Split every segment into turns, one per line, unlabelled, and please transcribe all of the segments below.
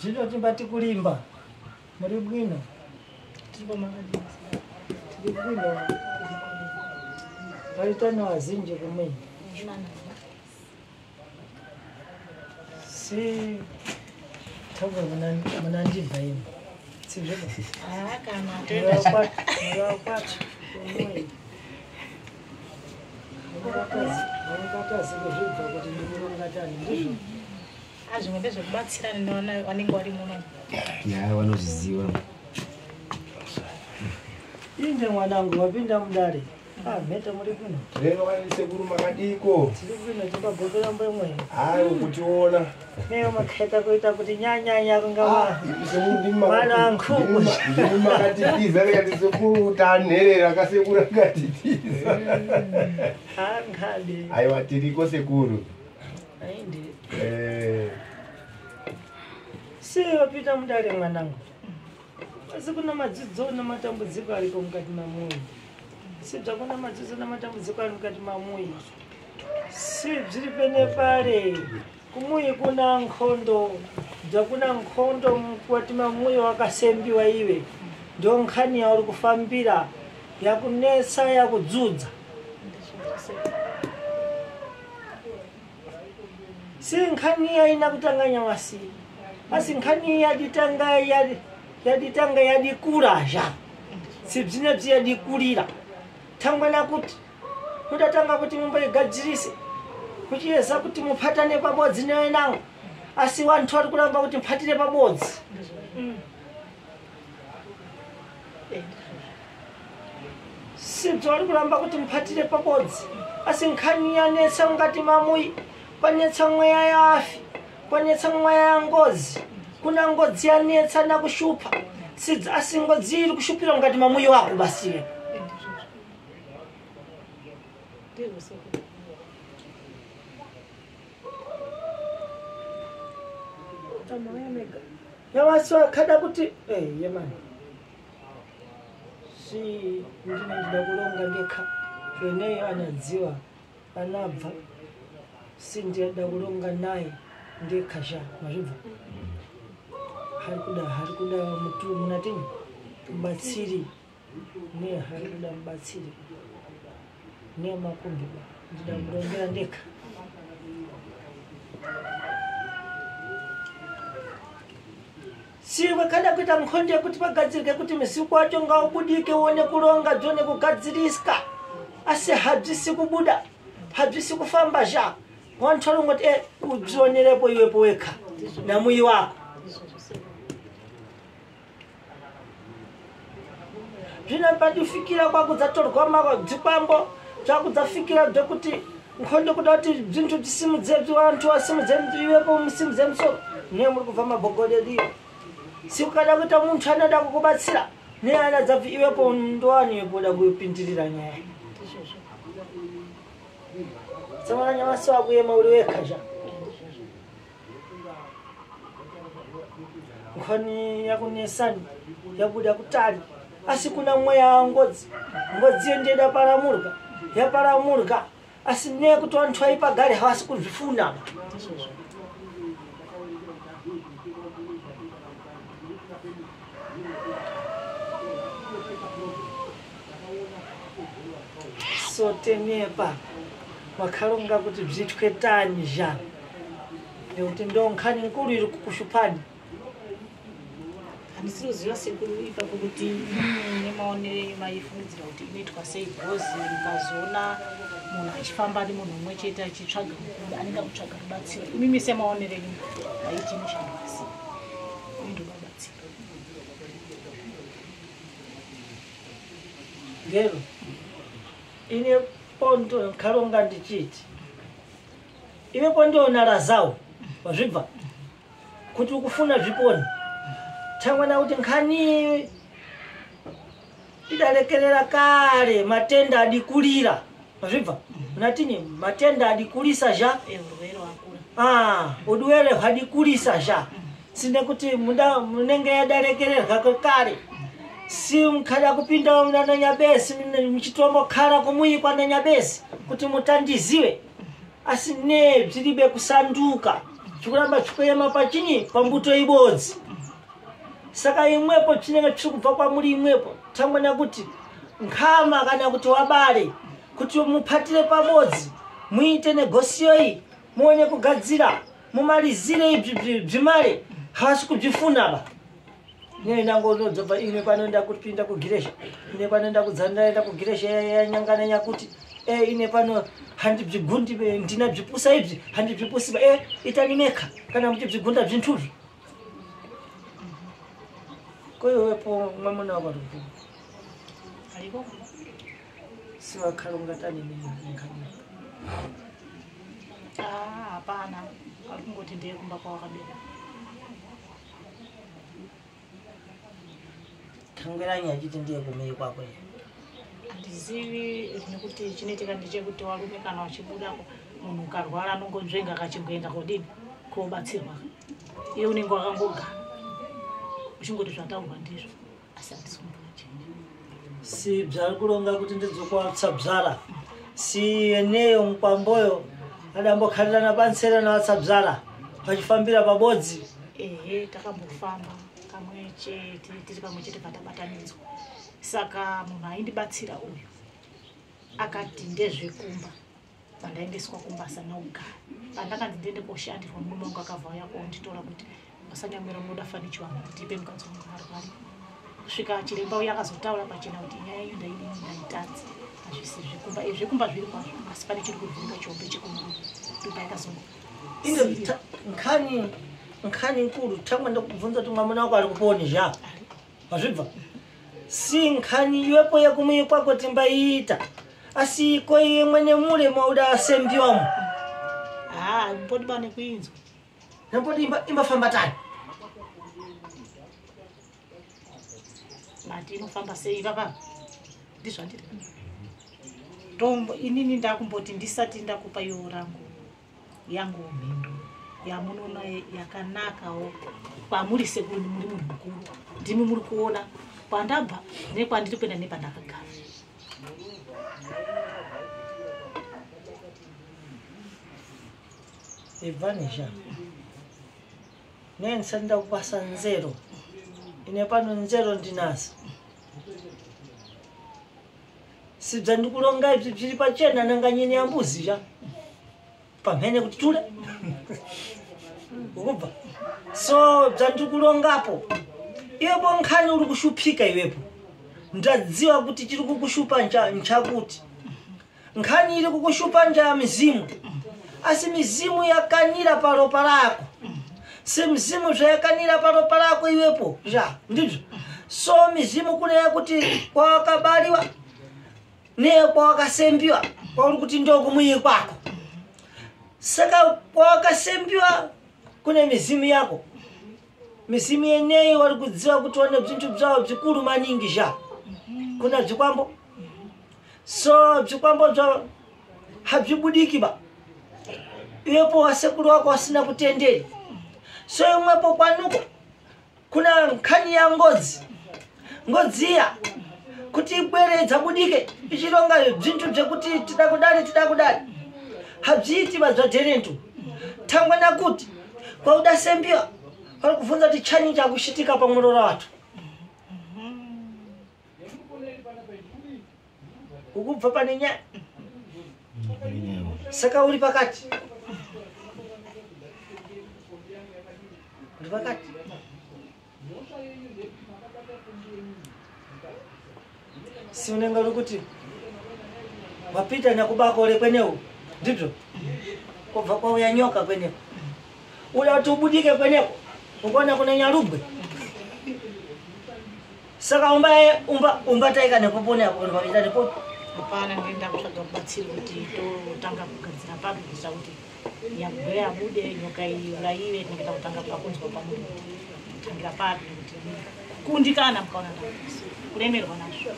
Zvino timbati kulimba. Muri bwino. Tiri bwino. Vaitana wazinji kumweni. Si togo munandibva imi. Sivyo?
Kana
Murakwati. Murakazi kuzvibva kuti ndikurongatani ndizvo.
azvimwe ndezvekubatsirana newana wanenge wari muno.
Ya vanozviziva.
Inde mwanangu wapinda mudare. Mhete muri kuno.
Leno vanise kuruma kadiko.
Tiri kuno tikabhokera mbemwe.
Hayi ukutiona.
Neyo maketa kuita kuti nyanya kungawa. Mana nkuku.
Ndima katitiza katise tanherera kasekura katitiza.
Angade.
Aiwa tiriko sekuru.
Ainde. Si wapita mudare mwanangu. Asi kuna madzidzo namatambudziko ariko mukati mamoyo. Si dzakuna madzidzo namatambudziko ari mukati mamoyo. Si dziri pene pare. Kumuyi kuna nkhondo. Dzakuna nkhondo mukati mamoyo wakasembiwa iwe. Ndo nkhani yauri kufambira yakunesa yakudzudza. Si nkhani yaina kutanganya wasi. Asi nkhani yaditanga yadikuraja. Si bzinebzi yadikurira. Tangwana kuti mudatanga kuti mumboigadzirise. Kuchiyeza kuti mupatane pabodzi newenangu. Asi wantu vari kuramba kuti mpatire pabodzi. Si vari kuramba kuti mpatire pabodzi. Asi nkhani yanetsa mukati mamuyi. Kwanetsa mweya yafi. Kwanetsa mweya yangozi. Kuna ngozi yanetsa nakushupa. Si asi ngozi iri kushupira mukati mamuyi wako basiye. Yawaswa kada kuti yemani. Si ndinoda kulonga ndekha. Zveneyo anadziwa anabva. Si ndiyada kulonga naye ndekha mazvibva. Hari kuda mutu munatini mubatsiri. Ne hari kuda mubatsiri. Ne makumbi ndida kulongera ndekha. Siwe kada kuita nkhonde kuti pagadzirike kuti misiku wacho ngaubudike uone kulonga dzone kugadziriska. Asi habvisi kubuda. Habvisi kufamba zha. Wantu ngoti udzionerepo iwepo wekha na muyi wako. Zvina padifikira kwakudzatorwa madzikwambo zvakudzafikira dzekuti nkhonde kuda kuti zvintu dzisimudze vantu vasimudze iwepo musimudze musoro. Ne muri kubva mabogodediyo. Sikada kuita muntu anoda kukubatsira. Ne anadzabva iwepo ndoani yeboda kupindirira nyaya. Samana nyamasi wakuyema uri wekha. Nkhoni yakunesani yabuda kutali. Asi kuna mweya ngozi. Ngozi yendeda paramurga. Yaparamurga. Asi ne kuti vantu vaipagare havasi kuzvifuna. Sotenepa wakalonga kuti bzitwetani zha. Nekuti ndo nkhani nkuru iri kukushupani.
Handisizoziva sekuru ipapo kuti nemaonere maifungidzira kuti inoitwa sei bhozi mukazona munhu achifamba ari munhu umwe chete achitsvaga mukuda anenge kutsvaga rubatsiro. Imimi semaonere aiti inoshanda sei. Indobabatsira.
Ngero. Ine pondo kalonga ndichiti. Iwe pondo narazawo. Wazvibva. Kuti ukufuna zviponi. Tangwana kuti nkhani idalekerera kare matenda adikulira. Wazvibva. Unatini matenda adikulisa zha.
Urwere wakura.
Udwere hadikulisa zha. Sine kuti munenge yadalekerera kare. Si mkada kupinda mnana nyabesi mchitombo kara kumuyi kwa nyabesi kuti mutandiziwe. Asi ne bzilibe kusanduka. chikuramba chikoyema pachinyi pambuto ibodzi. Saka imwepo chinenge chiri kubva kwamuri imwepo tangwana kuti nkhama kana kuti wabale kuti mupatire pabodzi muite negosiyo iyi muone kugadzira mumalizire ibvi bvimare havasi kubvifuna ba. Nendangodzoba ine panoenda kupinda kugiresha ine panoenda kudzandaenda kugiresha yanyangana nyakuti ine pano handibvigundi ndina bvipusa ibvi handibvipusi ba itanimeka kana kuti bvigunda bvintuzvi. Koyewepo mwamuna waruku
Aliko?
siwakhala tani nkhani.
Hapana. Akungoti ndiye kumba kwa wakabela.
Tangeranya achiti ndiye kumei kwakwe.
Andizivi nekuti chinoitika ndechekuti warume kana wachibudako munhu ukarwara anongonzvenga akachingoenda kodini kobatsirwa. Iye unenge wakangogara uchingoti zvataurwa ndizvo asi handisikumbona chinhu.
Si bzari kulonga kuti ndizokwatsa bzara si eneyo mukwamboyo adambokhalirana pansera nawatsabzara vachifambira pabodzi.
Takambofamba kamwe chete tiri pamwe chete patabatanidzwa. Saka munhu aindibatsira uyu akati ndezvekumba pandaendeswa kumbasa naugara pandakati ndiende koshandirwa murume wangu akabva auya konditora kuti masanyamwira munoda fanichiwa ndipe mukadzi wangu arwari. Kusvika chiremba uya akazotaura pachena kuti nyaya iyi ndaitadzi hazvisi zvekumba zvekumba zviri kwazvo asi pane chiri kuvhurika chombe chekumuruma dupa yakazonga
nkhani nkulu tangwa ndakubvunza kuti mwamuna wako ari kuponi zha mazvibva si nkhani iwepo yekumui kwako timbaita asi iko iye mwene mule mauda asembiwamo
mpoti bane kuinzwa
nampoti imbafamba tani
mati inofamba sei papa ndizvandiri tombo inini ndakumboti ndisati ndakupa iyo yangu mhindu yamunoona yakanakawo kwamuri sekuru muri munhu mukuru ndimi muri kuona kwandabva nekwandiri kuenda nepandakagara.
Ivanisha ndisati ndakupasa nzero ine pano nzero ndinazo sibva ndikulonga ibvi zviri pachena nanganyeni yambuzi zha pamhene kuti tule ukubva so bzandikulongapo iwepo nkhani uri kushupika iwepo ndadziwa kuti chiri kukushupa nchakuti nkhani iri kukushupa nja mizimu asi mizimu yakanira paropa rako si mizimu zvayakanira paropa rako iwepo zha ndizvo so mizimu kune yakuti kwawakabaliwa neye kwawakasembiwa kwauri kuti ndokumuyi kwako saka kwawakasembiwa kune mizimu yako mizimu yeneyi wari kudziwa kuti wane bzinthu bzawo bzikulu maningi zha kuna bzikwambo so bzikwambo bzawo habzibudiki ba iwepo wasekulu wako wasina kutenderi so imwepo kwanuko kuna nkhani ya ngodzi iya kuti ibwere dzabudike ichironga bzinthu bzekuti tidakudali habziti badzadherentu thangwe nakuti kwaudasembiwa pari kubvunza kuti chanyi chakushitika pamwero ravathu ukubva pane nyaya saka uri pakati si unenge uri kuti wapita nyakubakore kwenewo ndibvo kubva kwauya nyoka kwenewo uda kuti ubudike kwenewo ukuona kuna nyarugwe saka umbataika nekupona kupapita nepo
hapana ndoenda kutsvaga kubatsira kuti totanga kugadzira papi kuita kuti nyarugwe yabude nyoka iuraiwe tinogenda kutanga pakunzwa pamunhu kutangira papi kuti kundikana mukaona kuremerwa nazvo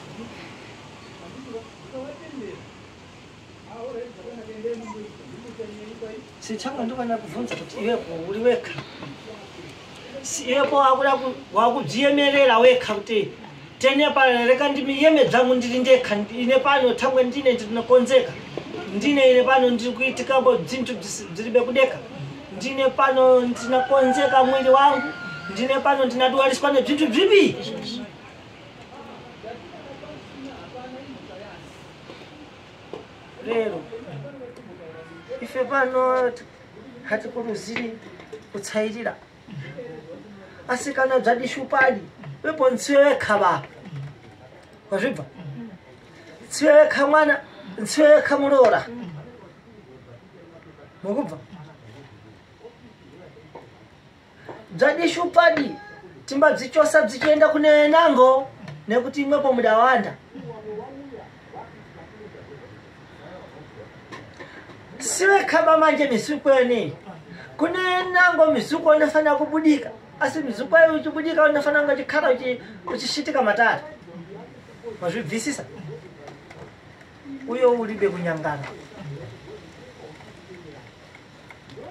sichanga ndokana kubvunza kuti iwepo uri weka iwepo wakubviemerera weka kuti tenepa reka ndimiyeme dzangu ndiri ndekha ine pano thangwe ndine ndinokonzeka ndine ine pano ndiri kuitika bzinthu dziribe kudeka ndine pano ndinakonzeka mwili wangu, ndine pano ndinadwaliswa nezvintu zvipi. Lero ife pano hatikuruziri kutsairira, asi kana dzadishupadi wepo ntsiwe wekha ba wazvibva, ntsiwe wekha mwana, ntsiwe wekha murora mukubva. Dzadishupadi timbadzichosa dzichienda kune nango nekuti imwepo mudawanda. Siwe kama manje misuko yene kune nango misuko inafana kubudika, asi misuko yayo ichibudika inafana ngachikhala uchishitika matata mazvibvisisa. Uyo ulibe kunyangana,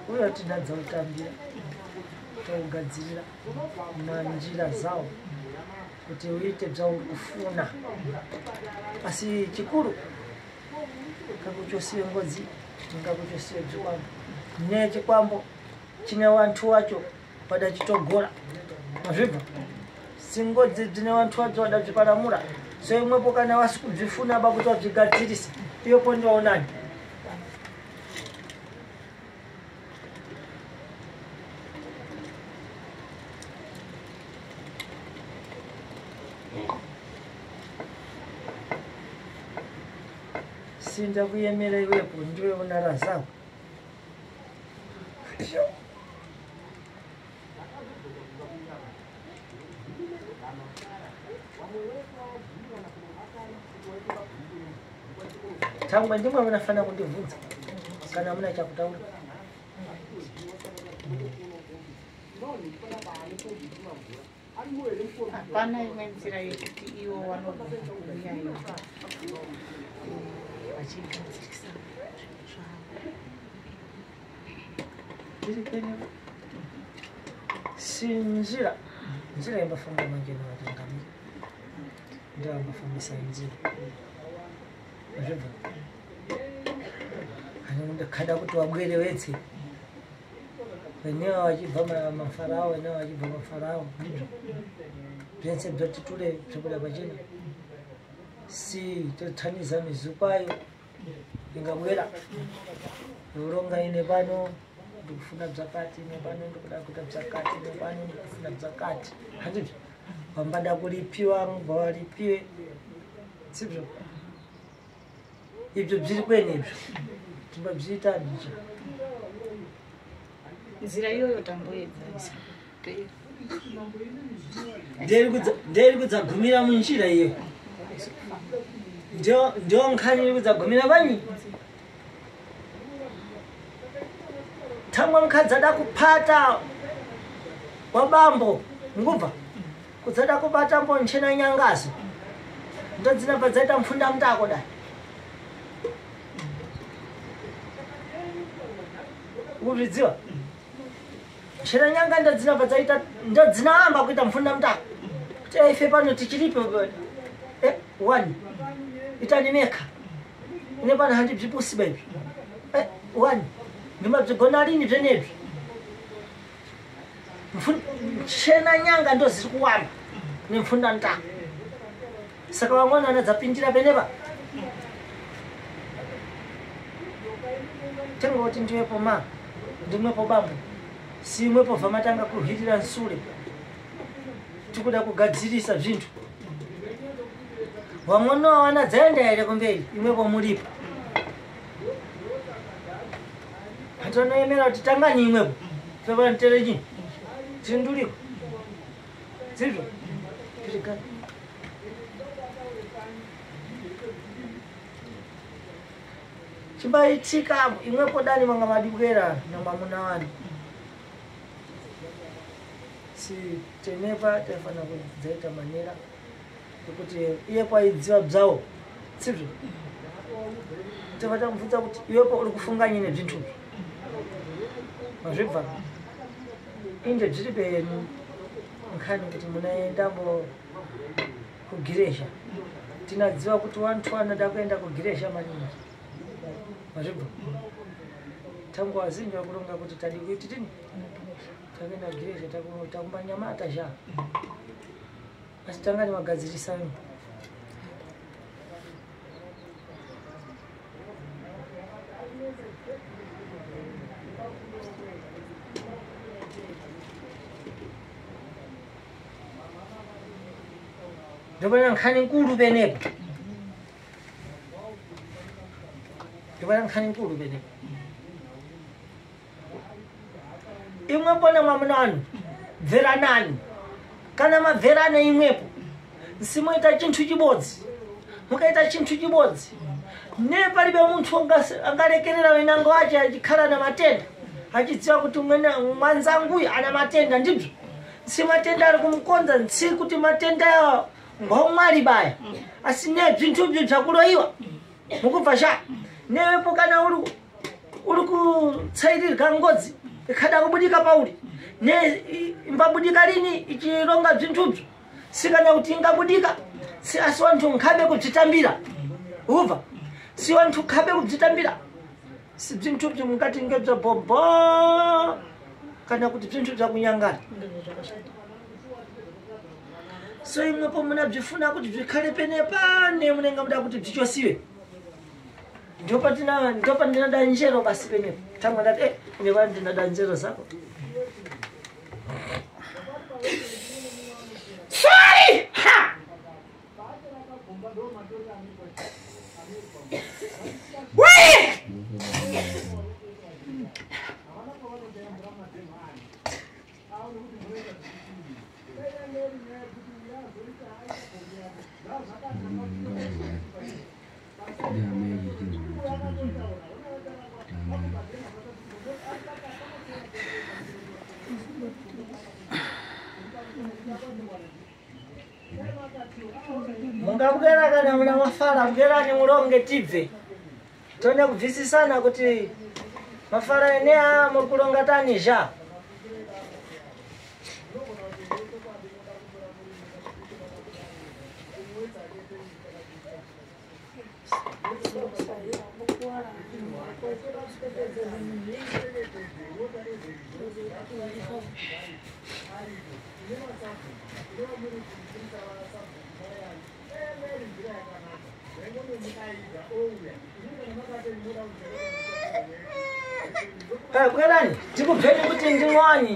uyo tinadza utambira togadzirira manjira zawo kuti uite bzauri kufuna, asi chikuru kakuchosiwe ngodzi ngakuchosiwe chikwambo ne chikwambo chine wantu wacho wadachitogora mazvibva, singodzi dzine wantu wacho wadazviparamura. So imwepo kana wasi kubvifuna bakuti wabvigadzirisa iyopo ndioonani. Sinda kuyemera iwepo ndiwe unara zako. Tangwa ndimwe munafana kundibvunza kana muna chakutaura.
Hapana imwe nzira yekuti iwo vanobvuya iyo vachigadzirisa
zvavo. Sinjira njira yambafamba manje navatangamiri ndavambafambisa njira zvibva. Ndakada kuti wabwere wetse venewa vachibva mafarao, venewa vachibva mafarao zvese bzatiture zvekuda pachena. Si totaniza mizupayo ingabwera uronga ine pano ndikufuna bzakati, ine pano ndikuda kuita bzakati, ine pano ndikufuna bzakati. Handizvo vambada kuripiwa mubva varipiwe, sibzvo? Ibyo bziri kweni ibyo timbabzviita ndicho.
nzira iyoyo tamboedzisa
nderi kudzagumira munjira iyo, ndio nkhani iri kudzagumira vanyi. Tamwe mukadzi ada kupata wabambo ngubva kudzada kubata mbonchena nyangazo ndodzinabva dzaita mfunda mutako dai uzvidziwa. Chena nyanga ndodzinabva dzaita ndodzinaamba kuita mfunda mutako kuti ife pano tichiripe one itani meka ine pano handibvipusi baby one ndimabzigona lini zvenezvi. Chena nyanga ndo ziri kuwamba nemfunda mutako, saka vamwana vanadzapindira peneva. Tengoti ndiwepo ma ndimwepo bambo, si imwepo vamatanga kuhirira nsure tikuda kugadzirisa zvintu. Vamwana vawana dzaenda here kumberi, imwepo muripo. Hatinoemera kuti tangani imwepo tovantere chini tinduriko dzizvo zvirikani. Chimbaitika imwepo dani manga madibwera namwamuna wanu. Si tenepa taifana kudzaita manera ekuti iye kwaidziva bzawo, sibzvo? Tavatamubvunza kuti iwepo uri kufunganye nezvintu mazvibva inde zviri penyu nkhani kuti munaendambo kugiresha. Tinadziva kuti wantu anoda kuenda kugiresha maningi mazvibva. tangu azinja kulonga kuti tadi kuiti tini takenda gereja takumba nyamata sha asi tangani magadzirisano ndopana nkhani nkulu penepo imwepo na mwamunanu bveranani kana mabverane imwepo simuita chinthu chibodzi mukaita chinthu chibodzi ne palibe munthu angalekerera winango wache achikhala na matenda achidziwa kuti mwanzanguyu ana matenda ndibzo si matenda ari kumkonza nsi kuti matenda yawo ngomwali baya asine bzinthu bzakuloyiwa mukubva sha newepo kana uri kutsairirika ngodzi ikhada kubudika pauli ne imbabudika lini ichilonga bzintubzo sikana kuti ingabudika si asi wanthu nkhabe kubzitambira ubva si wanthu nkhabe kubzitambira si bzintubzo mukati ngebza bombo kana kuti bzinthu bzakunyangana so imwepo muna bzifuna kuti bzikhale penepa ne munenga muda kuti bzichosiwe ndopa ndinada njero basi penepo tangu ndati ineva ndinada njero zako sorry ha wait mungabwera kana muna mafara bwerani mulonge tibve tone kubvisisana kuti mafara enea mukulonga tani zha bwerani tikubveni kuti ndimwani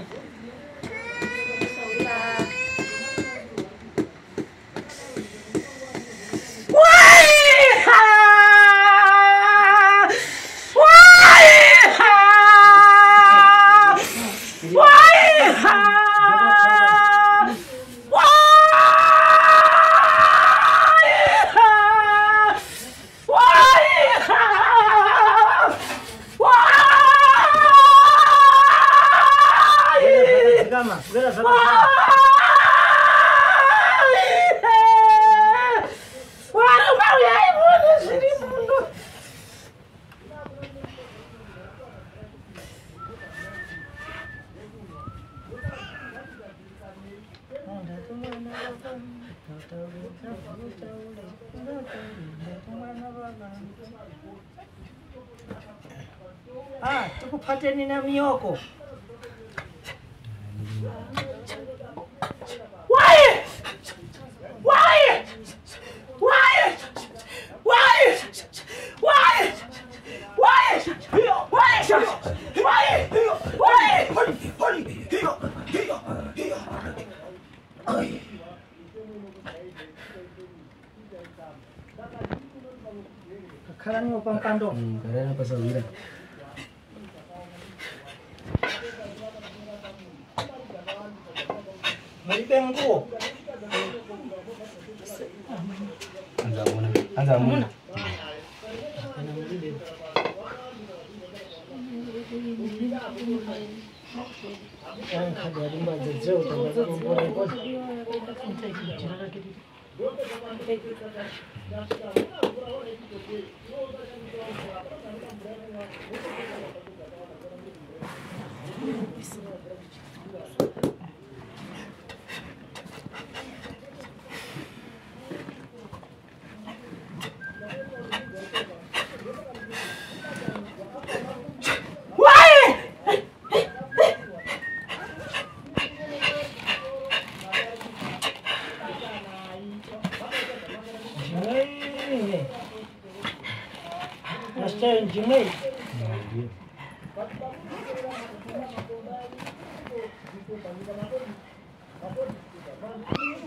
tukupateni na mioko Karani pampando. Karani pasawira. Malipengo. Anza muna. What?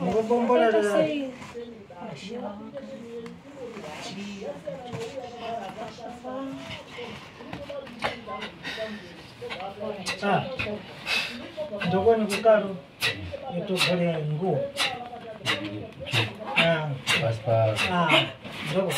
Ngobombola dada. Ndokoni kukaro yotogolera nguo. Ndoko.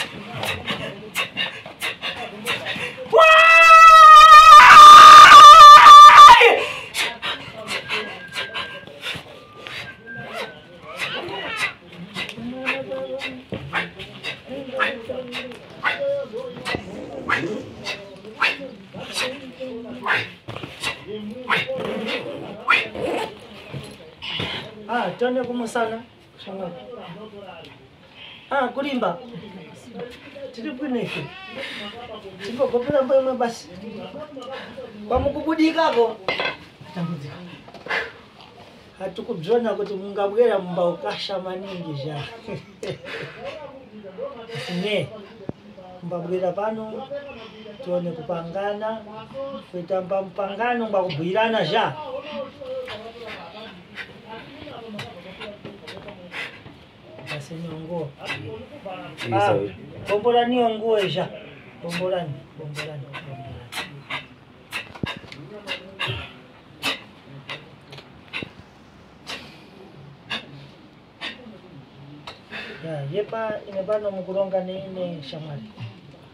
Tone kumusana. Kulimba. Tiri kunefe. Tipo kopera mwe basi. Kwamukubudikako. Tambudzika. Hatukubzona kuti mungabwera mumba ukasha maningi zha. Ne. Mbabwera pano tuone kupangana kuita mpangano ngakubwirana zha. Nguo. Bombolani nguo isha. Bombolani. Ya, yepa inebano mukulonga nene shamali.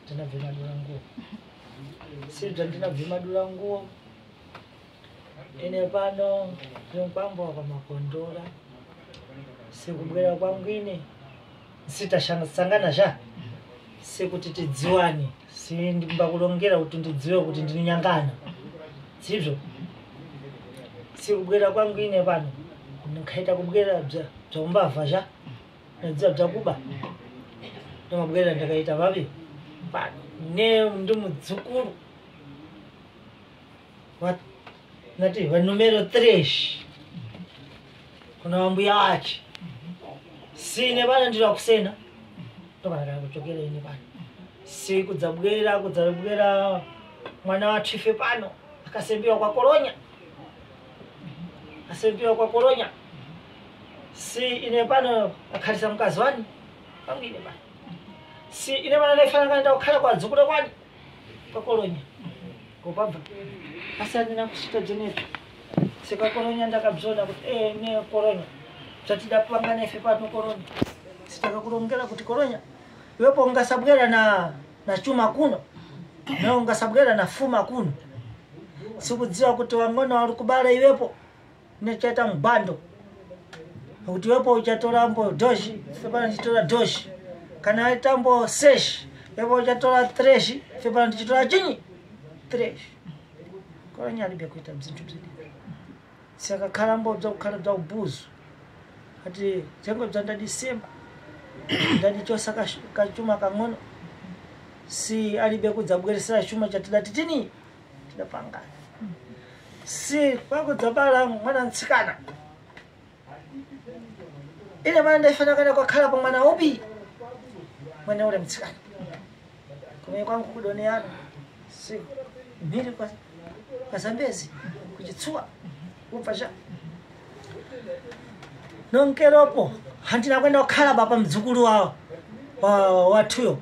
Tena vimadura nguo. Sija ndina vimadura nguo. Inebano mpambo kwa makondora. Sikubwera kwangine sitasangana zha sikuti tidziwane sindimba kulongera kuti ndidziwe kuti ndininyangana sivyo sikubwera kwangine pano ndikaita kubwera bzombava zha nadziwa bzakuba ndimabwera ndakaita vavi pano ne ndimudzukuru nati va numero 3 kuna wambuya wache sine bana ndira kusena tokana kuchokera ine bana si kudzabwera mwana wa chife pano akasembiwa kwa kolonya si ine pano akhalisa mkazi wani pangine bana si ine bana ndifana kanda kukhala kwa dzukulu kwani kwa kolonya kopabva asani nakuchita jeneto sika kolonya ndakabzona kuti ne kolonya tatidapanga nefe pano kolonya sitaka kulongera kuti kolonya iwepo ungasabwera na chuma kuno na ungasabwera na fuma kuno sikudziwa kuti wangona wali kubala iwepo nechaita mbando kuti iwepo uchatolambo doshi fepana ndichitola doshi kana itambo sesh iwepo uchatola treshi fepana ndichitola chini treshi kolonya alibe kuita mzintu bzidi saka kalambo bzakukhala bza ubuzu ati zengo bzanda Disemba ndani chosa kachuma kang'ono si alibe kudzabweresera chuma chatidati tini tidapangana si kwakudzabala mwana mtsikana ile mwana ndifana kana kwakhala pa mwana upi mwana ule mtsikana kumwe kwangu kudoneana si miri kwa Zambezi kuchitsuwa upasha nonkeropo handina kwenda kukhala baba mdzukulu wathuyo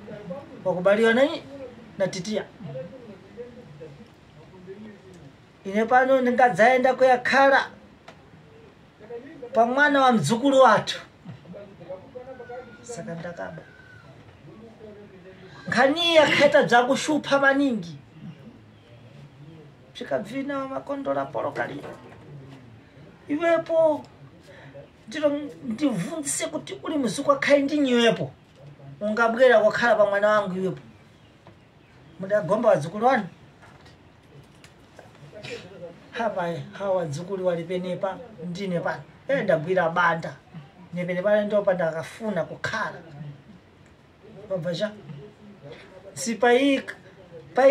wakubaliwa na titiya ine pano ndingadzaenda kuyakhala pa mwana wa mdzukulu wathu saka ndakaba nkhani yakhaita bzakushupha maningi zvikabvina makondora porokalira iwepo ndivunzise kuti uli muzukwa khai ndinyiwepo ungabwera kwakhala pa mwana wangu iwepo mudagomba wadzukulu wanu hawa wadzukulu wali penepa ndine pano ndagwira banda nepene pale ndopa ndakafuna kukhala wabvacha si pai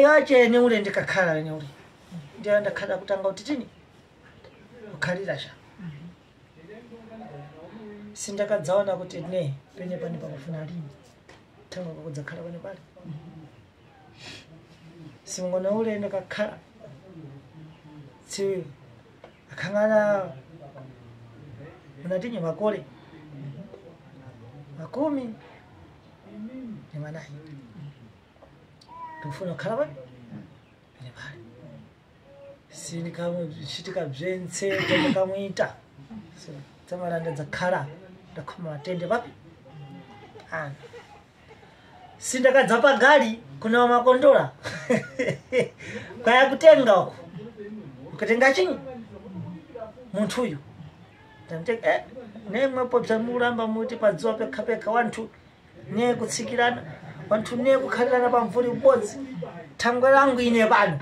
wachene ule ndikakhala lene ule ndiye ndakhala kutanga kuti tini kukhalira cha sindakadzaona kuti ne pene pakufuna lini tanga kudzakhala pene pale Simngona ule ndakakhala. Si akangana unatinye makole. Makumi ni manayi. Tufuna khalaba. Ni bali. Sini kama shitika byense tokamwita. So tamaranda zakhala ndakoma atende bapi. Sindakadzapa gali kuna makondola. Kwaya kutenga uko. Ukatenga chini. Muntu uyu. Tamteka nemwe popza mulamba muti padzuwa pekapeka wantu ne kutsikirana wantu ne kukhalirana pamvuri bodzi thangwe langu ine pano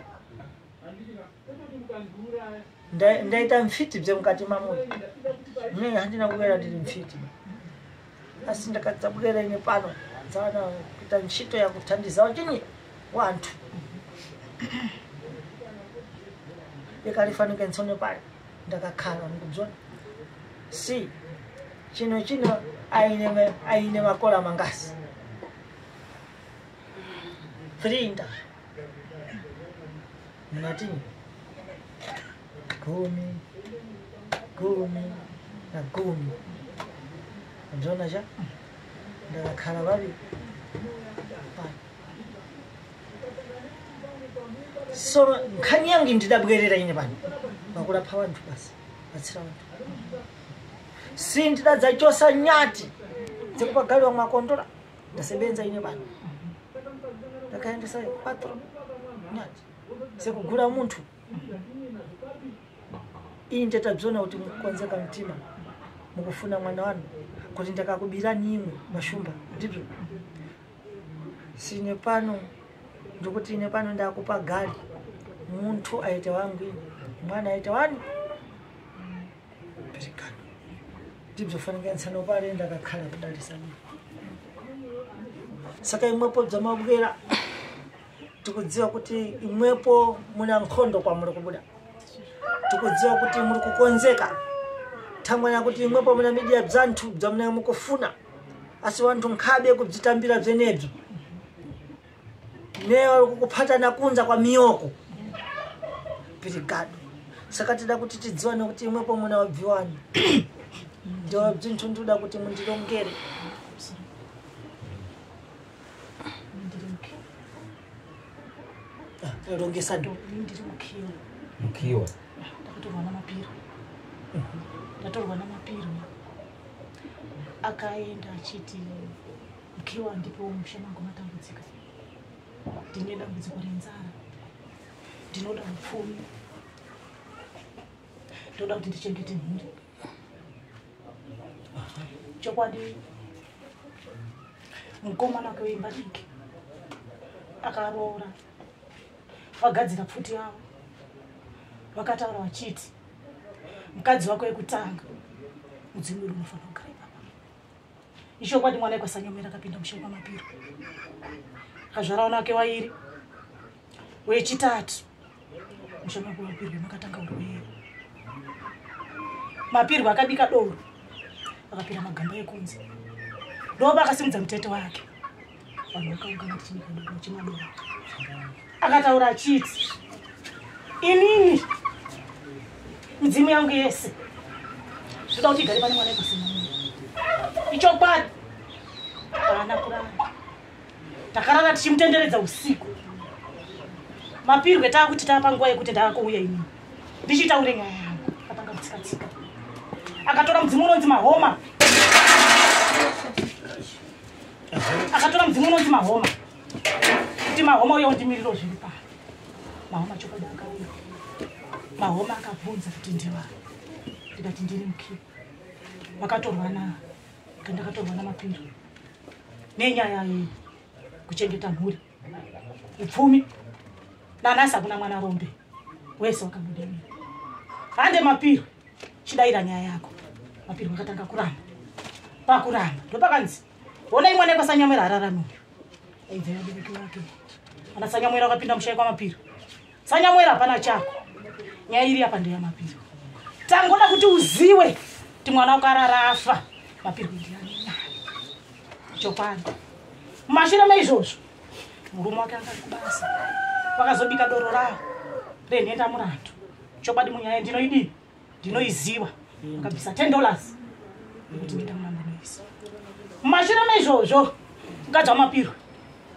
ndaita mfiti bye mukati mamoyo ne handina kubera ndiri mfiti asi ndakadzabukera ine pano dzana kuita ntchito ya kuthandiza wachini wantu ikalifanike ntsone pale ndakakhala ndikubzona si chino aine makola mangasi frinda munatini 10 na 10 ndona ja ndakakhala babi so nkhani yangu ndidabwerera ine pano makulapha wanthu basi batsira wanthu sindidadza chosa nyati dzekupagaliwa mwakondola ndasebenza ine pano ndakaendesa patron nyati sekugula munthu inde tabzona kuti mukonzeka mtima mukufuna mwana wanu kuti ndakakubirani imwe mashumba ndibyo sine pano ndikuti ine pano ndakupa gali munthu aite wangu ine mwana aite wani perikano ndibyo fanike nsano pale ndakakhala kudalisana saka imwepo dzamabwera tikudziwa kuti imwepo muna nkhondo kwa muri kubuda tikudziwa kuti muri kukonzeka thangwana kuti imwepo muna media bzanthu bzamuna mukufuna asi wanthu nkhabe kudzitambira bzenebzo neyo kukuphatana kunza kwa miyoko pirigado saka tida kuti tidziwane kuti imwepo muna wabviwani ndio bzinthu nduda kuti mundilongere longesa ndo
ndiri
Mkiwa.
ndakutorwa namapiro ndatorwa namapiro akaenda achiti mkiwa ndipo mushamangu matambudzika ndine dambudziko renzara ndinoda upfumi ndoda kuti ndichengete mhuri chokwadi mukomana wake weimba diki akaroora vagadzira pfuti yavo vakataura vachiti mukadzi wako wekutanga mudzimu wedu unofanira kugara ipapa ishokwadi mwana wekwasanyomera akapinda mushauri wamapiro akazvara wana wake wairi wechitatu mushauri wake wamapiro makatanga uri weyero mapirwa akabika doro akapira magamba ekunze ndoba akasimudza mutete wake vanhu vakaungana tichibika doro chimadoro akataura achiti inini midzimu yangu yese zvoda kuti igare pane mwana wekusinamunhu ichokwadi haana kurara takarara tichimutenderedza usiku mapirwe taakuti taapanguva yekuti ndaakouya inini ndichitaure nyaya yangu akatanga kutsikatsika akatora mudzimu unonzi mahoma kuti mahoma uyo ndimiriro zviri pano mahoma chokwadi akauya mahoma akabvunza kuti ndiva ndikati ndiri mukiwa vakatorwa ndakatorwa namapiro nenyaya kuchengeta mhuri upfumi nanasi hakuna mwana rombe wese wakabudemira hande mapiro chidaira nyaya yako mapiro vakatanga kuramba pakuramba ndopakanzi onai mwana wekwasanyamwera hararanuyo aibveya bereki wake ana sanyamwera wakapinda mushai kwa mapiro sanyamwera hapana chako nyaya iri apa ndeya mapiro tangoda kuti uziwe kuti mwana wakarara afa mapiro ndiani chokwadi mumashure meizvozvo murume wake angari kubasa vakazobika doro ravo renhenda murandu chokwadi munyaya ndinoidini ndinoiziva akabvisa $10 kuti ndida kunamba noisi mumashure meizvozvo mukadzi wamapiro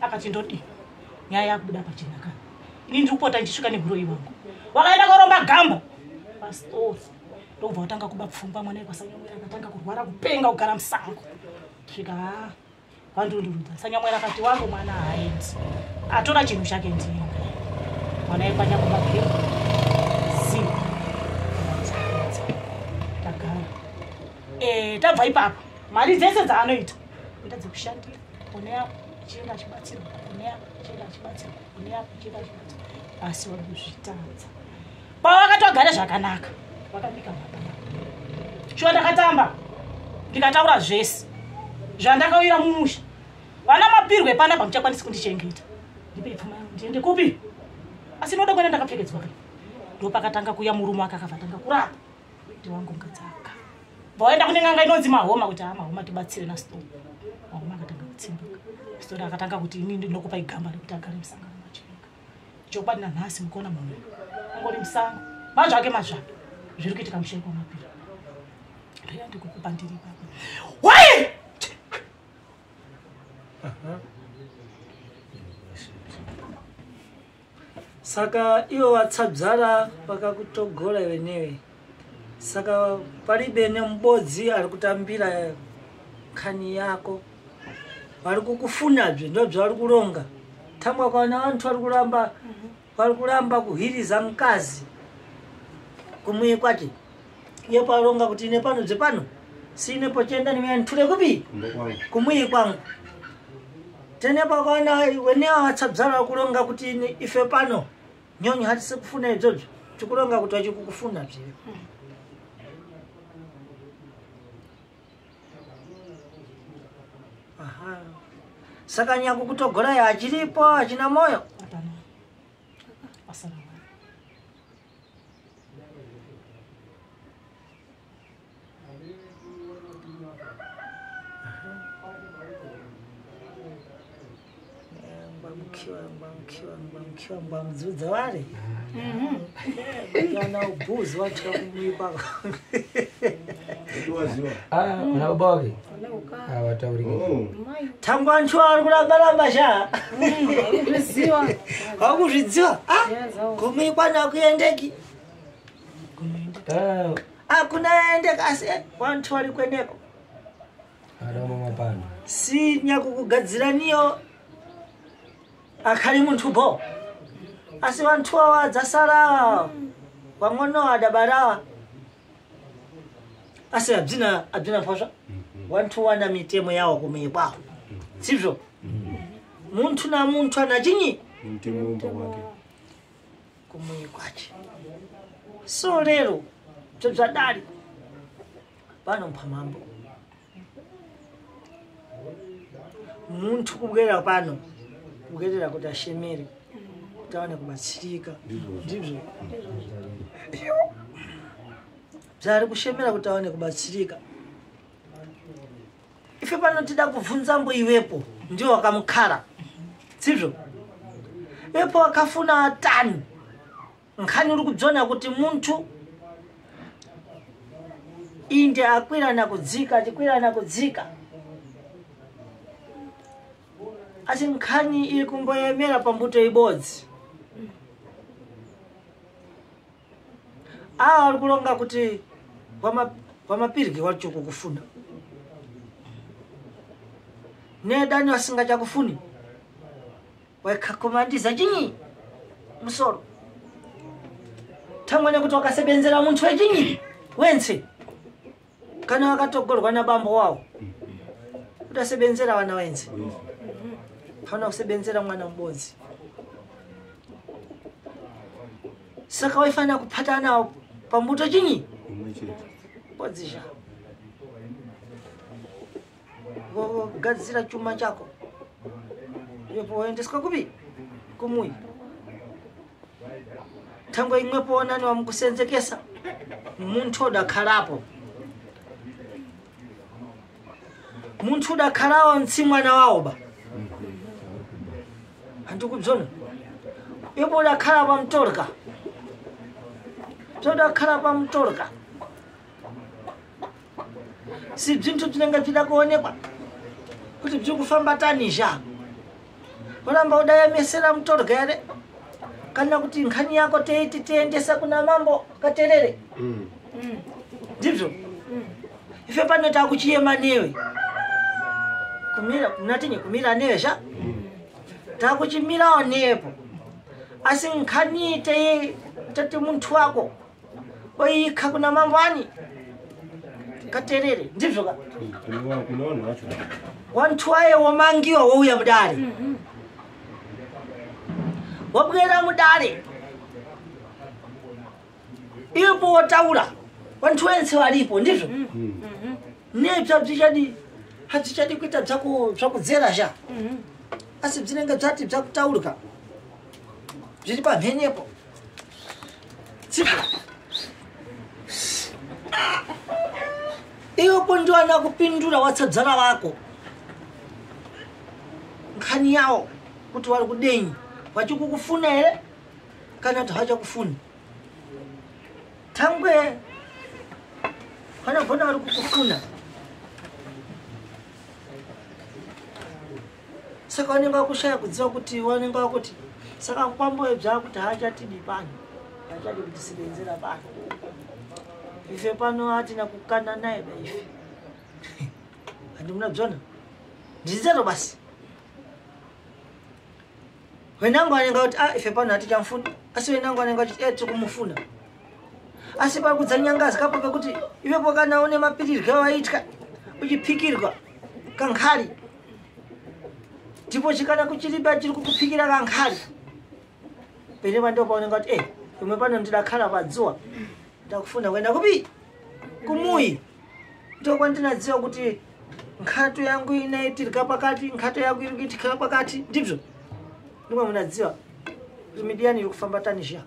akati ndodini nyaya yakubuda pachena kana ini ndiri kupota ndichisvika nebhuroi vangu wakaenda koromba gamba pastori ndobva watanga kuba pfungwa mwana ikasanyamwera akatanga kurwara kupenga kugara musango svika vandundurudza sanyamwera akati wangu mwana haaendi atora chinhu chake ndini mwana ikwanya kubagea ziva tagara tabva ipapo mari dzese dzaanoita ita dzekushandira kune apo chienda chibatsirwa kune apo chienda chibatsirwa kune apo chienda chibatsirwa asi wari kuzvitadza pavakatogara zvakanaka vakabika mabana shuwa ndakatamba ndikataura zvese zvandakawira mumusha vana mapirwe panapa muchakwanisi kundichengeta ndipe pfuma yangu ndiende kupi asi noda kuenda ndakapfekedzwa kai ndopakatanga kuya murume akakatanga kurapa ndiwangu ngadzaka vaenda kune nganga inonzi mahoma kuti mahoma tibatsire nastori mahoma akatanga kutsimbuka stori akatanga kuti ini ndinokupa igamba rekuti agare musangano machenga chokwadi nanhasi mukuona munhu angori musango mazvake mazvake zviri kuitika musheko wamapiri ndoya ndikukupa ndiri papa wai
saka iwo vatsabzara vakakutogora iwe newe saka palibe nemubodzi ari kutambira nkhani yako vari kukufunabve ndobzvari kuronga tambwa kwaona vantu vari kuramba kuhiriza mkazi kumuye kwake iye paronga kuti ine pano dzepano sinepo chenda nimeyanture kupi kumuye kwangu tenepa kwaona wenewa vatsabzara vari kuronga kuti ife pano nyonyi hatisi kufuna idzodzo tikuronga kuti vachikukufuna bzive saka nyaku kutogora ya achiripo achina moyo mbamdzudza vari kana ubhuzi watika kumuipa
kuna baba wake hawatauriki
tangwanchu ari kuramba sha wakuzvidziwa kumuikwa nakuendeki akunaendeka asi vantu vari kuendeko si nyakukugadziraniyo akari muntu bo asi vantu wadzasara vamwono adabarawa asi abzina phosva vantu wana mitemo yawo kumuikwawo sizvo muntu namuntu ana chinyi kumuikwache so lero zvadzadari panompa mambo muntu kubwera pano kugerera kuti ashemere kuti aone kubatsirika ndizvo zvari kushemera kuti aone kubatsirika ife pano tida kubvunza mbo iwepo ndiwo wakamukara sizvo iwepo wakafuna atani nkhani uri kudzona kuti muntu inde akwira nakudzika achikwira nakudzika asi nkhani iri kumboyemera pambuto ibodzi ari kulonga kuti wamapirigi wacho kufuna nedani wasingachakufuni waikakomandiza chinyi musoro tamwane kuti wakasebenzera muntu wechinyi wense kana wakatogorwa nabambo wawo utasebenzera vana wense pana kusebenzera mwana mbodzi saka waifana kupatana pambuto chinyi bodzisha gadzira chuma chako yepo waendeswa kupi kumuyi thangwe imwepo onani wamukusenzekesa muntu odakhalapo muntu udakhalawo ntsimwana wawo ba handikudzona ipo dakhala pamtolika todakhala pamtolika si bzinthu bzinenge bzidakuonekwa kuti bzikufamba tanisha ulamba udayamesera mtolika yale kana kuti nkhani yako teiti tiendesa kuna mambo katerere ndibzo ife pano takuchiyema newe kumira unatinye kumira newe sha takuchimirawo nepo asi nkhani tati munthu wako oyikha kuna mambo ani katerere ndibzo ka wanthu aye womangiwa wouya mudale wabwera mudale ipo wotaula wanthu wense walipo ndibzo nebza bzichadi hadzichadi kuita bzakudzera sha asi bzinenge bzati bzakutauluka bzili pamhenepo tsipo iwopo ndio anakupindula watsadzana wako nkhani yawo kuti wali kudenyi wachikukufuna ere kana kuti hachakufuna thangwe vanagona vari kukufuna saka vanenge vakushaya kudziva kuti vanenge vakuti saka kwamboyo bzava kuti hachatidi pano hachadi kutisibenzera pano ife pano hatina kukana naye baife handi munabzona ndizero basi wenangu anenge kuti ife pano hatichamfuna asi wenangu anenge kuti tikumufuna asi pari kudzanyangazi kapo pekuti iwepo kana une mapiriri gawaitya uchipikirwa kankhali ndipo chikana kuchiliba chiri kukupikira kankhali penepa ndipo paunenge kuti imwe pano ndidakhala padzuwa ndakufuna kuenda kupi kumuyi ndipo kwandinadziwa kuti nkhato yangu inaitirika pakati nkhato yangu irikuitikira pakati ndibzo ndimwe munadziwa kuti midiyani iri kufamba tanisha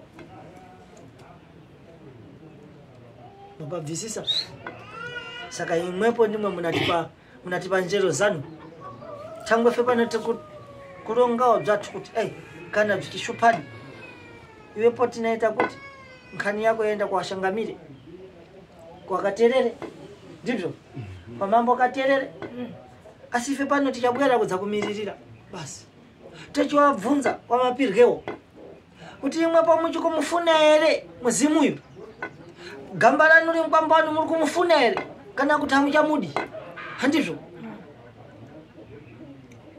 mukabvisisa saka imwepo ndimwe munatipa njero zanu thangwe fe pano tikurongawo bzathu kuti kana bzichishupadi iwepo tinaita kuti nkhani yako yenda kuwashangamire kwakaterere ndibzo pamambo katerere asi ife pano tichabwera kudza kumiririra basi techiwabvunza kwa mapiryewo kuti imwepo muchikumufuna ere muzimuyo gamba lanu ri mkwamba wanu muri kumufuna ere kana kuti hamuchamudi handizvo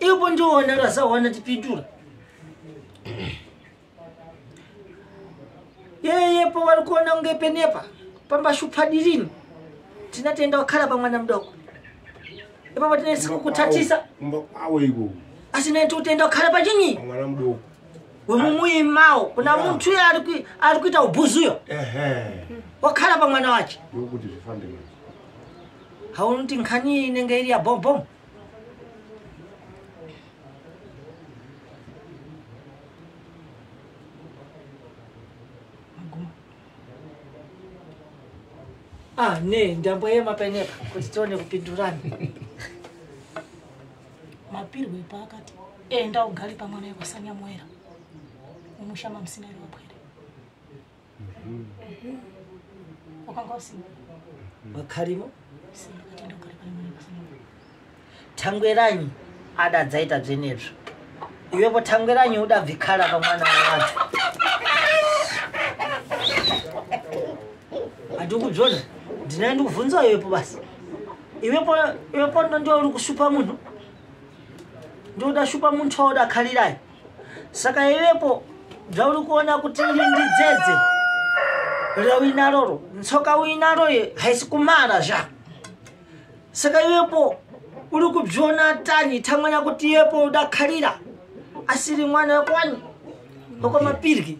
ipo ndiwona rasawana tipindura yeyepo vari kuona unge penepa pambashupadirini tinatenda wakhala pamwana mdoko ipapo tinesika kutatisa asi naiti utenda wakhala pachinyi wemumuimawo kuna munthu uye ari kuita ubhuzuyo wakhala pamwana wache haunuti nkhani inenge iri ya bombom ne ndamboyema penepa kuti tione kupindurani
mapirwe pakati enda ugali pamwana yekusanyamwera umushama msinari wapwere wakanga usina
wakhalimo
katenda ugali pamwana yekusanyamwera
thangweranyi adadzaita bzenezvo iwepo thangweranyi udabvikhala pamwana wavantu handikubzona ndinai ndikubvunza iwepo basi iwepo ndio uri kushupa munhu ndio udashupa munthu waudakhalirayo saka iwepo bzauri kuona kuti ndidzedze rawinaroro ntsoka winarore haisi kumara zva saka iwepo uri kubzona tani thangwanya kuti iwepo udakhalira asiri mwana wekwani wakwamapiryi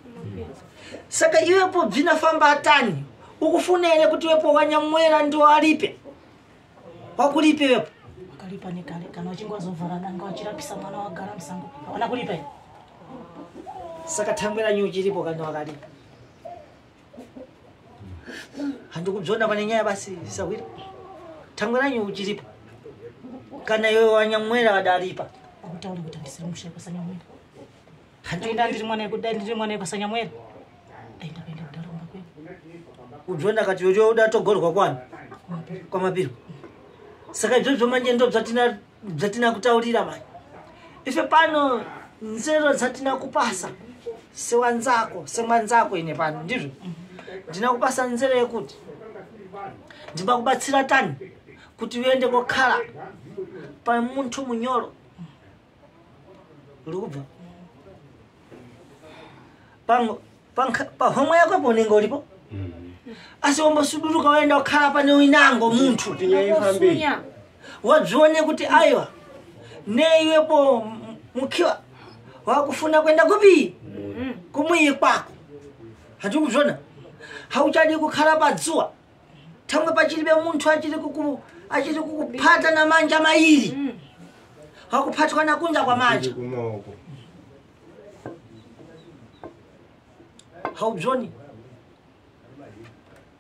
saka iwepo bzinafamba atani ukufunele kuti iwepo wanyamwera ndio alipe wakulipe iwepo
wakalipa nekale kana wachingwazovhara danga wachirapisa mwana wagara musango hawana kulipa
saka thangweranyi uchiripo kana wakalipa handikubzona pane nyaya basi sawiri thangweranyi uchiripo kana iwe wanyamwera wadalipa
akutaura kuti andisiri mushayi kusanyamwera Handinda ndiri mwana kwasanyamwera. Aenda kaenda kudarumba kwe.
Udzona kati yoyo udatogorwa kwani? Kwa mapiro. Saka izvozvo manje ndo bzatina kutaurira manje. Ife pano nzero dzatina kupasa semwanzako ine pano ndizvo. Ndinakupasa nzero yekuti ndiba kubatsira tani kuti uende kokhala pa munthu munyoro. Urikubva? Pa homwe yako ponenga ulipo? Asi wambosuduruka waenda kukhala pane winango munthu. Wadzione kuti aiwa neiwepo mukhiwa wakufuna kwenda kupi? Kumwiyi kwako. Handikuzvona? Hauchadi kukhala padzuwa. Thangwe pachilibe munthu achiri kukuphata na manja mairi. Wakuphatwa na kunja kwa manja. Haujoni?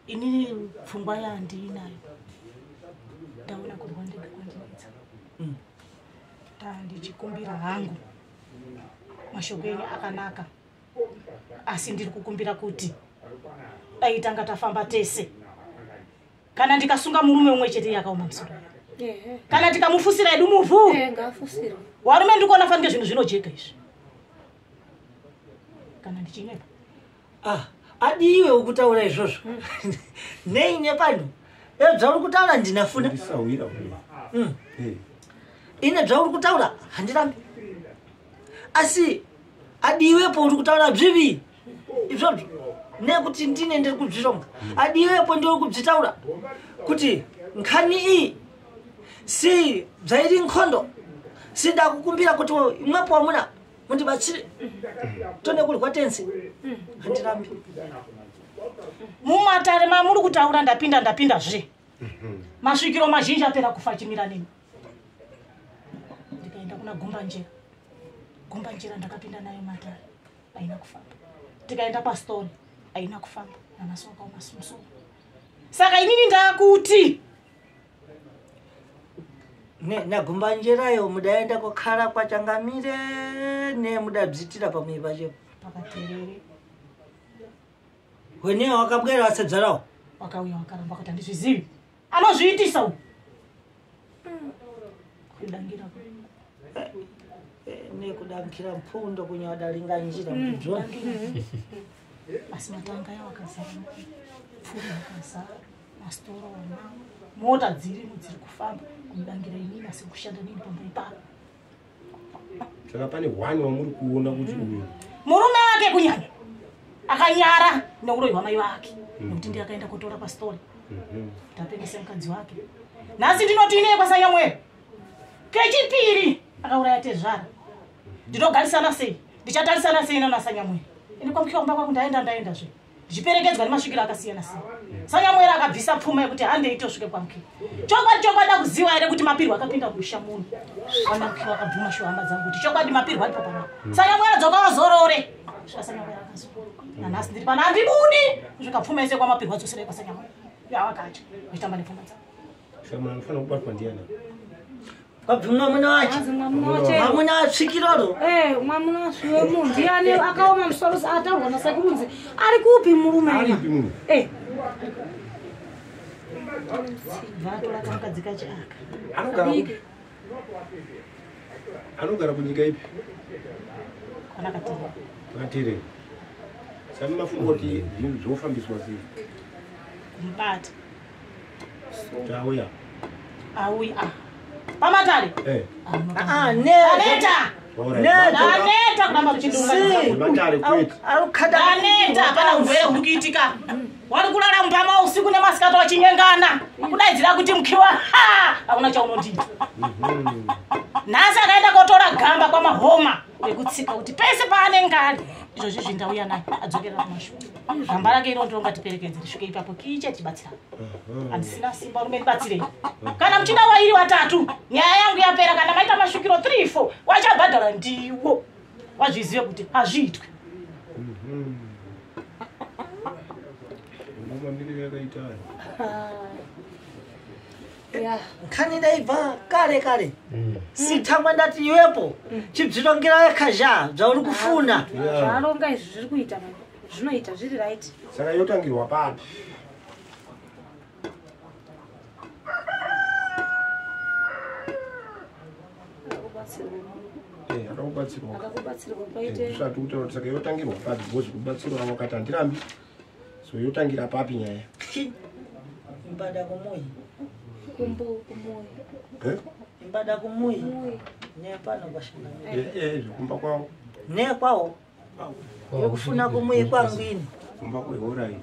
Inini pfungwa yandinayo. Ndaona kuti kwandega kwandinetsa. Ndichikumbira hangu mashokeni akanaka, asi ndiri kukumbira kuti dai tanga tafamba tese, kana ndikasunga murume umwe chete yakaoma musoro, kana tikamufusira edu muvhu
ngafusira
warume ndikuona fanike zvinhu zvinojeka izvi, kana ndichinyepa
adiwe ukutaura izvozvo. Neine pano zvauri kutaura ndinafuna ine zvauri kutaura handirambi, asi adiwepo uri kutaura bzvivi izvozvo nekuti ndine ndiri kubzvironga. Adiwepo ndiri kubzvitaura kuti nkhani iyi si bzairi nkhondo, sida kukumbira kuti imwepo wamuna mundibatsire tone kuri kwatense handirambi.
mumatare mamuri kutaura ndapinda zve masvikiro mazhinji apera kufa chimira nini. Ndikaenda kuna gomba njera ndakapinda nayo matare aina kufamba, tikaenda pastori aina kufamba nanasoka umasumusumu. Saka inini ndakuti
nagomba njerayo mudaenda kokhala kwachangamire nemudabzitira pamwe pachepo
pakaterere.
weneyo wakabwera wasedzarawo
Wakauya wakaramba kuti handizvizivi anozviitisa uyu kudangira
nekudamkira mpundo kunyawadalinga njira mkudzona.
asi matanga yawo akazara, pfuri yakazara, masitoro wanawo, mota dzirimo dziri kufamba kudangira inini asi kushanda nini pamberi pano.
Saka pane wani wamuri kuona kuti uyu
murume wake kunyanya akanyara neuroyi wamai wake nekuti ndiye akaenda kutora pastori tapengese mukadzi wake. Nhasi ndinoti ineye kwasanyamwera kechipiri akauraya tezvara. Ndinogarisana sei? Ndichatarisana sei nanasanyamwera? Ini kwamukira kumba kwangu ndaendazve ndichiperekedzwa nemasvikiro akasiyana siyana. Sanyamwera akabvisa pfuma yekuti handeite usvike kwamukira. Chokwadi kuziva here kuti mapirwa akapinda kumusha munhu. Kwamukira akabvuma shohama dzangu kuti chokwadi mapirwa alipo panapa. Sanyamwera dzoka wazorore. Sanyamwera akazorora. Nanhasi ndiri pana handibudi kusvika pfuma yese kwamapirwa dzosere kwasanyamwera. Yawakacha kuitamba nepfuma dzangu.
Shama anofana kubatwa ndiana.
Kwabvumwa muna wacho mwamuna watsvikiroro
mwamuna wasviwe munhu ndiani akaoma musoro ataurwa nasekunzi ari kupi murume
vatora kamukadzi kacho
anogara kunyika ipi?
Kwakatere.
Sami mafungo kuti zvinhu zvofambiswa sei?
Kumbata.
Tauya.
Auya. Pamatare?
Neta
kunamba kuchindunga.
Matare kwetu.
Neta pana mvere kukiitika. Wari kulala mpama usiku nemasikati wachinyengana. Kudaidzira kuti mkiwa hakuna chaunodita. Nhasi akaenda kotora gamba kwa mahoma ekutsika kuti pese paanenge ari izvozvi zvindauya naye adzokera kumashure. Gamba rake iro ndiro ngatiperekedze risvike ipapo kiche tibatsira. Handisina simba rume ndibatsirei. Kana muchida wairi watatu nyaya yangu yapera, kana maita masvikiro 3-4 wachabhadhara ndiwo. Wazvizive kuti hazviitwi.
Yeah.
Kani daibva kare. Sitangwa ndati iwepo. Chibzilongera ekhaja zvauri kufuna.
Zvaronga izvi zviri kuita mani. Zvinoita zviri right.
Saka yotangirwa papi? Akakubatsirwa.
Akakubatsirwa paite.
Zvisati kutaura kuti saka yotangirwa papi because kubatsirwa wakati handirambi. So yotangira papi nyaya?
Imbada kumuyi.
Kumuyi.
Imbada kumuyi. Nepano kwashina.
Zvikumba kwawo.
Nekwawo. Yokufuna kumuyi kwangwini.
Kumba kwehora iyi.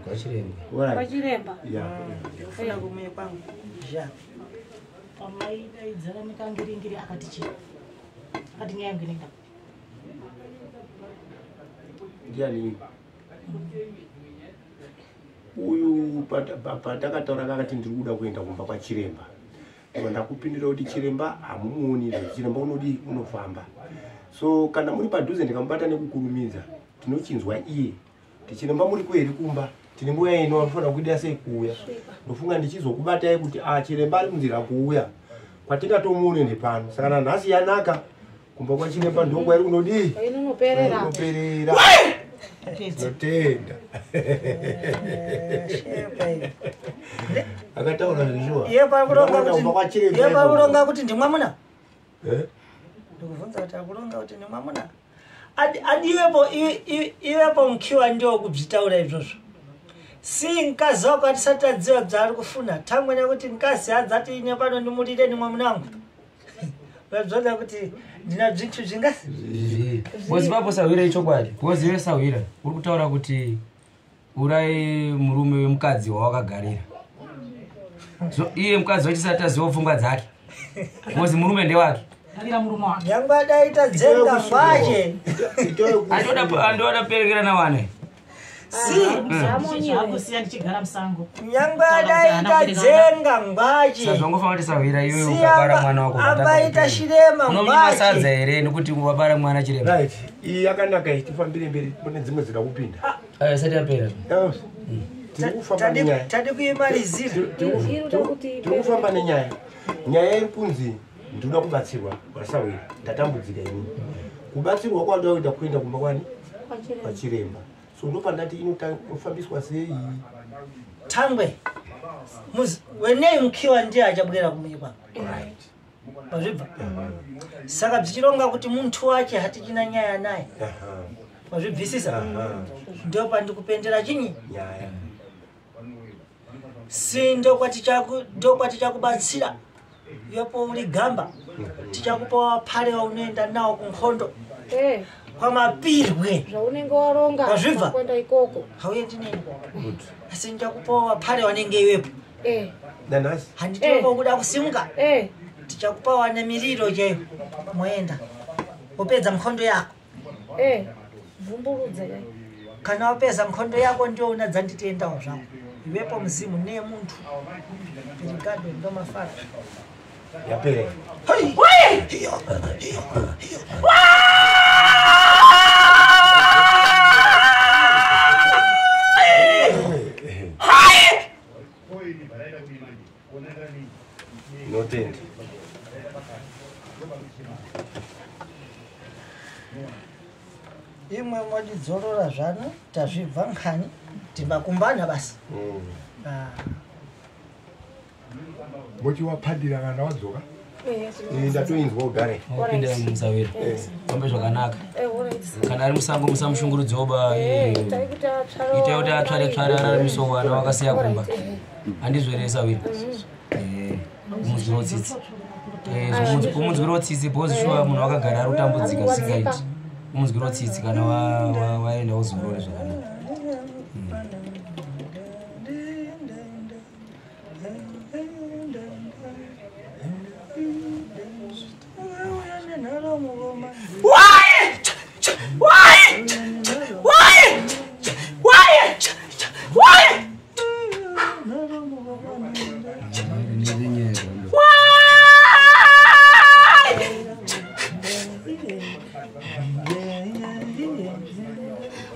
Kwachiremba.
Kwachiremba.
Yokufuna kumuyi kwangu. Ja.
Amai daidzara mikangiringiri akati chi. Akati nyangiringa.
Ndiani? Uyu patakataura kakati ndiri kuda kuenda kumba kwachiremba. Ndakupindira kuti chiremba hamumuoni, chiremba unodi unofamba. So kana muri padhuze ndikamubata nekukurumidza, tinochinzwa iye. Tichiremba muri kuheri kumba, tine mbuya ino anofanira kuida sei kuuya. Ndofunga ndichizokubatai kuti chiremba ari kunzira kuuya. Kwatingatomuone nepano. Saka nhasi yanaka kumba kwachiremba ndokwairi kunodi.
Inoperera.
Inoperera. Notenda. Akataura zvizvo.
Iye pakuronga kuti ndimwamuna. Ndikuvunza kuti akuronga kuti ndimwamuna. Iwepo mkiwa ndio kubzitaura izvozvo. Si mkazi wako atisati adziwa bzaari kufuna. Tangwenya kuti mkazi adzati ine pano ndimurire ndimwamunangu. Wazvoda kuti ndina zvinthu zvingasi.
Bozi papo sawira ichokwadi. Bozi iwe sawira uri kutaura kuti urai murume wemukadzi wawakagarira. So iye mukadzi wachisati aziva pfungwa dzake. Bozi murume ndewake.
Ndira murume wake.
Nyangwa daita dzenga ngwaje.
Andoda perekera na wane.
Zvamusiya ndichigara musango.
Nyangwa daita dzenga ngwaje.
Sazvangofana kuti sawira iwe ukabara mwana wako.
Abaita shirema ngwaje.
Unomnyima sadza here nekuti wabara mwana chiremba.
Right. Iyi yakanaka iyi tifambire mberi kune dzimwe dzira kupinda.
Sati yapera.
Tikufamba nenyaya.
Tadi kuimalizira.
Tikufamba nenyaya. Nyaya iri kunzi ndinoda kubatsirwa wasawira. Ndatambudzika ini. Kubatsirwa kwada kuita kuenda kumba kwani? Kwachiremba. So ndopandati inofambiswa sei?
Tangwe. Wenei mkiwa ndiye achabwera kumuyikwa.
Right.
Mazvibva. Saka bzichironga kuti muntu wache hatichina nyaya naye. Mazvibvisisa. Ndio pandikupendera chinyi?
Nyaya.
Si ndokwati chakubatsira. Yopo uri gamba. Tichakupa pale unoenda nawo kunkhondo. Kwa mapirwe.
Zvaunenge waronga kwenda ikoko.
Hauendi nini? Asi ndichakupa pale wanenge iwepo.
Nanasi.
Handitoko kuda kusimuka. Tichakupa wane miriro je moenda. Upedza mkhondo yako.
Vumburudza yai.
Kana wapedza mkhondo yako ndio unadzanditendawo zvako. Iwepo mzimu ne muntu. Pirikado ndo mafara.
Yapere.
Hai!
Notenda.
Imwe modidzorora zvano tazvibva nkhani timbakumbana basi.
Mochiwapadira kana wadzoka? Ndatoinzwa ugare.
Upinde musawira. Kombe zvakanaka. Kana ari musango musamushungurudzoba. Itai kuti atsvare ari musongwana wakasiya kumba. Handizvere sawira. Munzwiro tsitsi. Munzwiro tsitsi bozi shuwa munhu wakagara ari kutambudzika zvisingaiti. Munzwiro tsitsi kana waenda uzorore zvakanaka.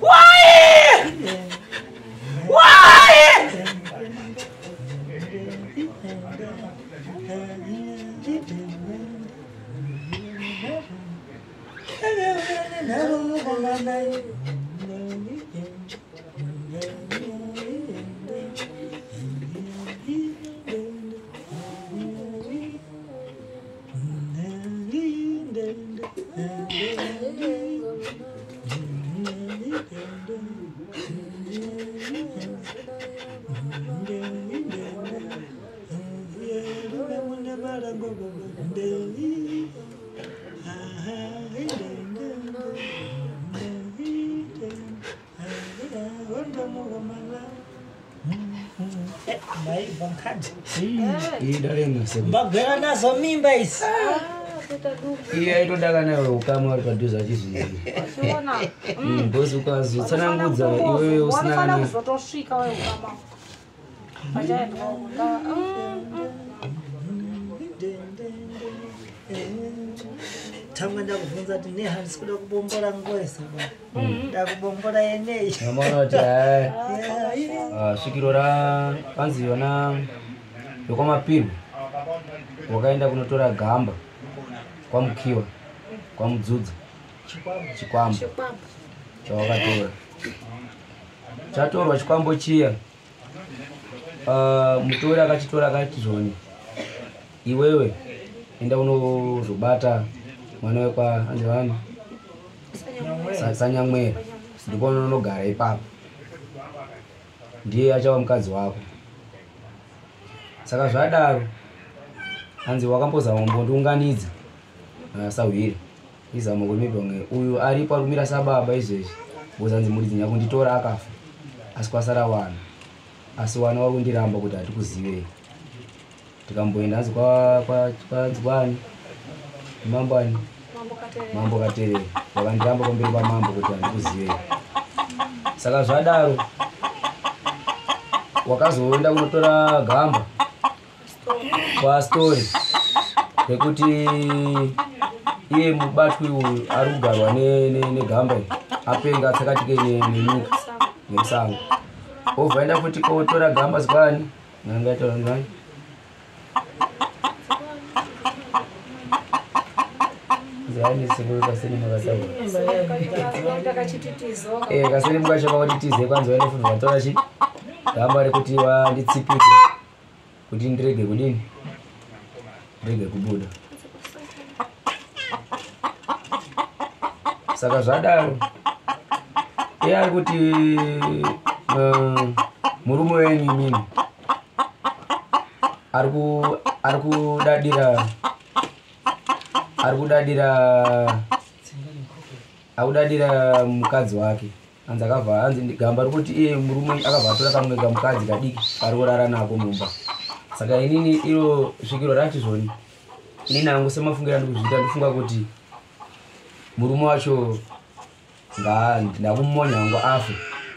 Why? Bagara nazo mimba isi.
Iya itodaka nayo ukama ari padhuze achizviri. Bosi ukazotsanangudza iwewe usina
kana kuzotosvika wewe ukama. Pachaenda
Tanga ndakubvunza kuti nehandisi kuda kubombora ngoesa ba. Ndakubombora yenei.
Namona kuti svikiro panzi yona yokwamapiru wakaenda kunotora gamba kwamukiwa kwamudzudza chikwambo chawakatora chatorwa chikwambo chiya mutori akachitora akati zvoni iwewe enda unozobata mwana wekwa anzivani Sanyamwera ndipo unogara ipapo ndiye achava mukadzi wako. Saka zvadaro hanzi wakambozama kumbondiunganidza Sawire izama kuti maybe uyu aripo arumira sababa izvezvi bozanzi muri dzinya kunditora akafa asi kwasara wana asi wana wari kundiramba kuti hatikuzivei tikamboenda hanzi kwanzwani mambo katerere wakandiramba pamberi pamambo kuti handikuzivei. Saka zvadaro wakazoenda kunotora gamba pastori rekuti iye mubatwi uyu ari kugarwa negamba apenga atsakatike nenyika nemusango obvaenda futi kotora gamba zikani nangaitaura ndivani kasiri mukashaka kuti tize kwanzoenda futi vatora chi gamba rekuti wanditsipike kuti ndirege kudini ndirege kubuda. Saka zvadaro iye ari kuti murume wenyu imini ari kudadira mukadzi wake hanzi akabva hanzi gamba rikuti iye murume akabva atora kamwe kamukadzi kadiki ari kurara nako mumba. Saka inini iro svikiro racho zvoni inini hangu semafungira ndikuzviita ndifunga kuti murume wacho ndakumonya hangu afe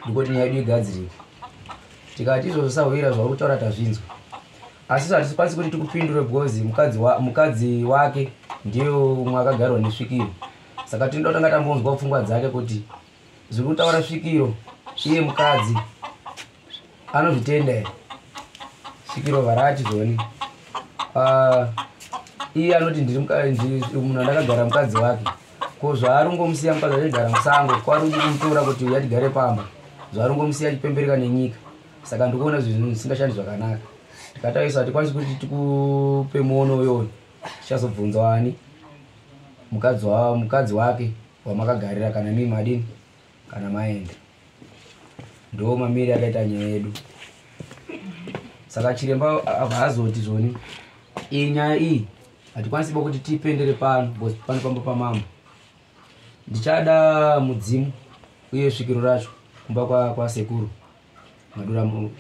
ndikoti nyaya yedu igadzirike. Tikati izvozvo Sawira zvauri kutaura tazvinzwa asi hatikwanisi kuti tikupindure because mukadzi wake ndiyo umwe akagarwa nesvikiro. Saka tinoda kutanga tambonzwa pfungwa dzake kuti zviri kutaura svikiro iye mukadzi anozvitenda here svikiro varati zvoni iye anoti munhu andakagara mukadzi wake ko zvaarungomusiya mukadzi achigara musango kwari kumutora kuti yatigare pamba zvaarungomusiya achipembereka nenyika. Saka ndikuona zvinhu zvisingashandi zvakanaka. Tikataisa hatikwanisi kuti tikupe muono uyoyo tichazobvunza wani mukadzi wake wamakagarira kana mimi madini kana maenda. Ndo mamiri akaita nyaya yedu. Saka chiremba havazoti zvoni iyi nyaya iyi hatikwanisi kuti tipendere pano pamba pamambo. Ndichada mudzimu uye svikiro racho kumba kwa sekuru Madurangu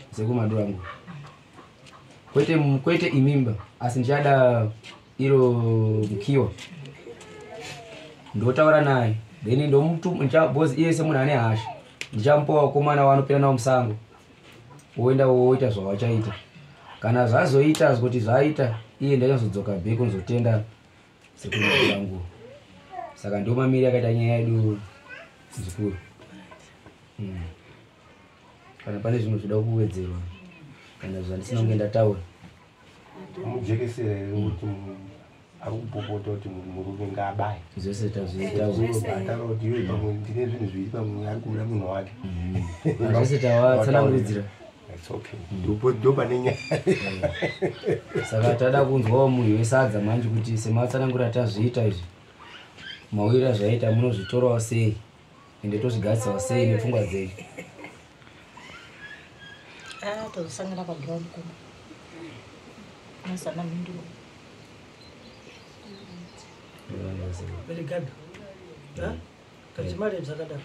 kwete imimba asi ndichada iro mukiwa ndotaura naye then bozi iye semunhu ane hasha ndichamupa wakomana wanopinda nawo musango woenda woita zvawachaita kana zvazoita kuti zvaita iye ndachazodzoka bheko nzotenda sekurangu. Saka ndio mamiri akaita nyaya yedu zvikuru. Kana pane zvinhu zvida kuwedzerwa kana zvandisina kunge ndataura
mujekesere kuti akupopota kuti murume ngaabaye
zvese tazviitaura
kuti iwe pamwe ndine zvinhu zviri pamwe ari kubuda munhu wake
zvese tawatsanangudzira
ndo pane nyaya.
Saka tada kunzwawo munhu wesadza manje kuti sematsanangura tazviita izvi mawira zvaita munozvitorawo sei ende tozvigadzisawo sei nepfungwa dzedu.
tozosangana paground kuma masana mindu
Berigado. Kachimari msakada.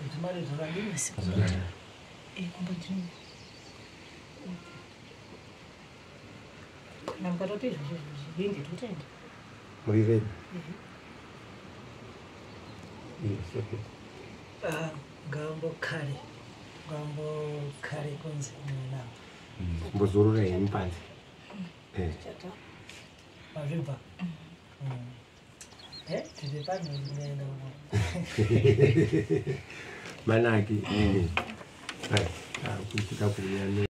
Kachimari msakada.
Kumba jini namkarote vingi tutenda
Muri ready?
Gambo kare kunzi na
Mbozorora yempanzi.
mavipa tilipani nenda
Manaki. Kuchika kunyanya.